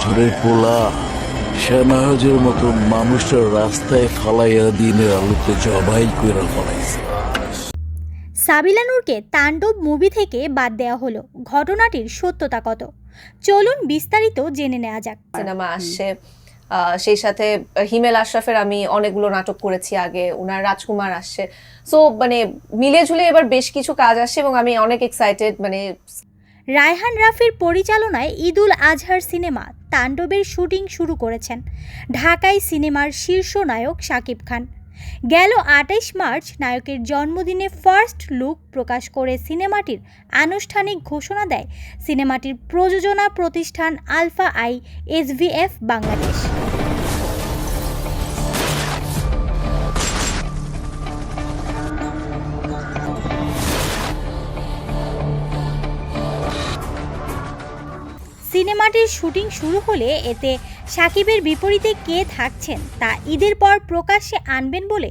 বছরের পোলা সেনাহাজের মতো মানুষের রাস্তায় ফালাইয়া দিনের আলোতে জবাই করে ফলাইছে। সাবিলা নূরকে তাণ্ডব মুভি থেকে বাদ দেওয়া হলো, ঘটনাটির সত্যতা কত? চলুন বিস্তারিত জেনে নেওয়া যাক। সিনেমা আসছে, সেই সাথে হিমেল আশরাফের আমি অনেকগুলো নাটক করেছি আগে, ওনার রাজকুমার আসছে। সো মানে মিলে ঝুলে এবার বেশ কিছু কাজ আসছে এবং আমি অনেক এক্সাইটেড। মানে রায়হান রাফির পরিচালনায় ঈদুল আজহার সিনেমা তাণ্ডবের শুটিং শুরু করেছেন ঢাকায় সিনেমার শীর্ষ নায়ক শাকিব খান। গেল ২৮ মার্চ নায়কের জন্মদিনে ফার্স্ট লুক প্রকাশ করে সিনেমাটির আনুষ্ঠানিক ঘোষণা দেয় সিনেমাটির প্রযোজনা প্রতিষ্ঠান আলফা আই এসভিএফ বাংলাদেশ। সিনেমাটির শুটিং শুরু হলে এতে শাকিবের বিপরীতে কে থাকছেন তা ঈদের পর প্রকাশ্যে আনবেন বলে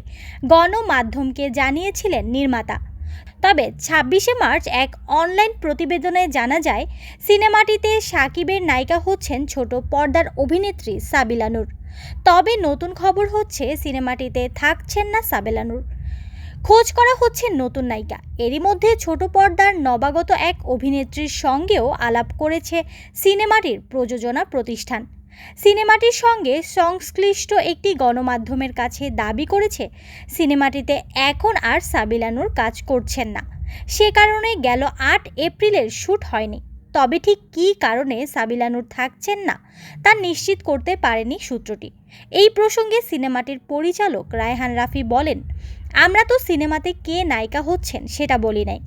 গণমাধ্যমকে জানিয়েছিলেন নির্মাতা। তবে ২৬শে মার্চ এক অনলাইন প্রতিবেদনে জানা যায় সিনেমাটিতে শাকিবের নায়িকা হচ্ছেন ছোট পর্দার অভিনেত্রী সাবিলা নূর। তবে নতুন খবর হচ্ছে সিনেমাটিতে থাকছেন না সাবিলা নূর, খোঁজ করা হচ্ছে নতুন নায়িকা। এরই মধ্যে ছোট পর্দার নবাগত এক অভিনেত্রীর সঙ্গেও আলাপ করেছে সিনেমাটির প্রযোজনা প্রতিষ্ঠান। সিনেমাটির সঙ্গে সংশ্লিষ্ট একটি গণমাধ্যমের কাছে দাবি করেছে সিনেমাটিতে এখন আর সাবিলা নূর কাজ করছেন না, সে কারণে গেল ৮ এপ্রিলের শ্যুট হয়নি। তবে ঠিক কী কারণে সাবিলা নূর থাকছেন না তা নিশ্চিত করতে পারেনি সূত্রটি। এই প্রসঙ্গে সিনেমাটির পরিচালক রায়হান রাফি বলেন, আমরা তো সিনেমাতে কে নায়িকা হচ্ছেন সেটা বলি নাই,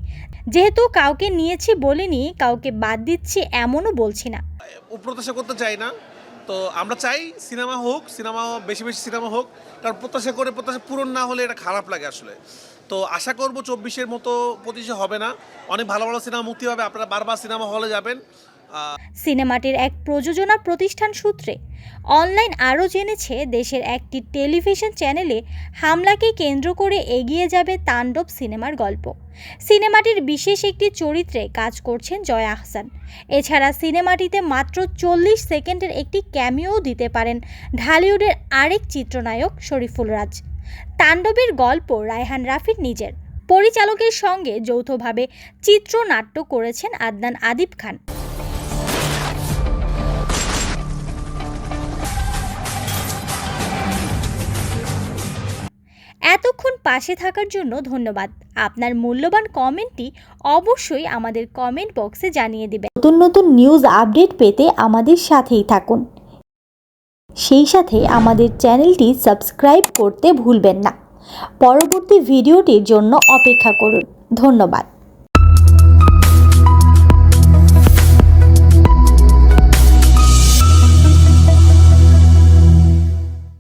যেহেতু কাউকে নিয়েছি বলিনি কাউকে বাদ দিচ্ছি এমনও বলছি না। প্রত্যাশা করতে চাই না, তো আমরা চাই সিনেমা হোক, সিনেমা বেশি বেশি সিনেমা হোক, কারণ প্রত্যাশা পূরণ না হলে এটা খারাপ লাগে আসলে। তো আশা করব ২৪-এর মতো ২৫-এ হবে না, অনেক ভালো ভালো সিনেমা মুক্তি হবে, আপনারা বারবার সিনেমা হলে যাবেন। সিনেমাটির এক প্রযোজনা প্রতিষ্ঠান সূত্রে অনলাইন আরও জেনেছে দেশের একটি টেলিভিশন চ্যানেলে হামলাকে কেন্দ্র করে এগিয়ে যাবে তাণ্ডব সিনেমার গল্প। সিনেমাটির বিশেষ একটি চরিত্রে কাজ করছেন জয়া আহসান। এছাড়া সিনেমাটিতে মাত্র ৪০ সেকেন্ডের একটি ক্যামিও দিতে পারেন ঢালিউডের আরেক চিত্রনায়ক শরীফুল রাজ। তাণ্ডবের গল্প রায়হান রাফির নিজের, পরিচালকের সঙ্গে যৌথভাবে চিত্রনাট্য করেছেন আদনান আদিব খান। এতক্ষণ পাশে থাকার জন্য ধন্যবাদ। আপনার মূল্যবান কমেন্টটি অবশ্যই আমাদের কমেন্ট বক্সে জানিয়ে দিবেন। নতুন নতুন নিউজ আপডেট পেতে আমাদের সাথেই থাকুন, সেই সাথে আমাদের চ্যানেলটি সাবস্ক্রাইব করতে ভুলবেন না। পরবর্তী ভিডিওটির জন্য অপেক্ষা করুন। ধন্যবাদ।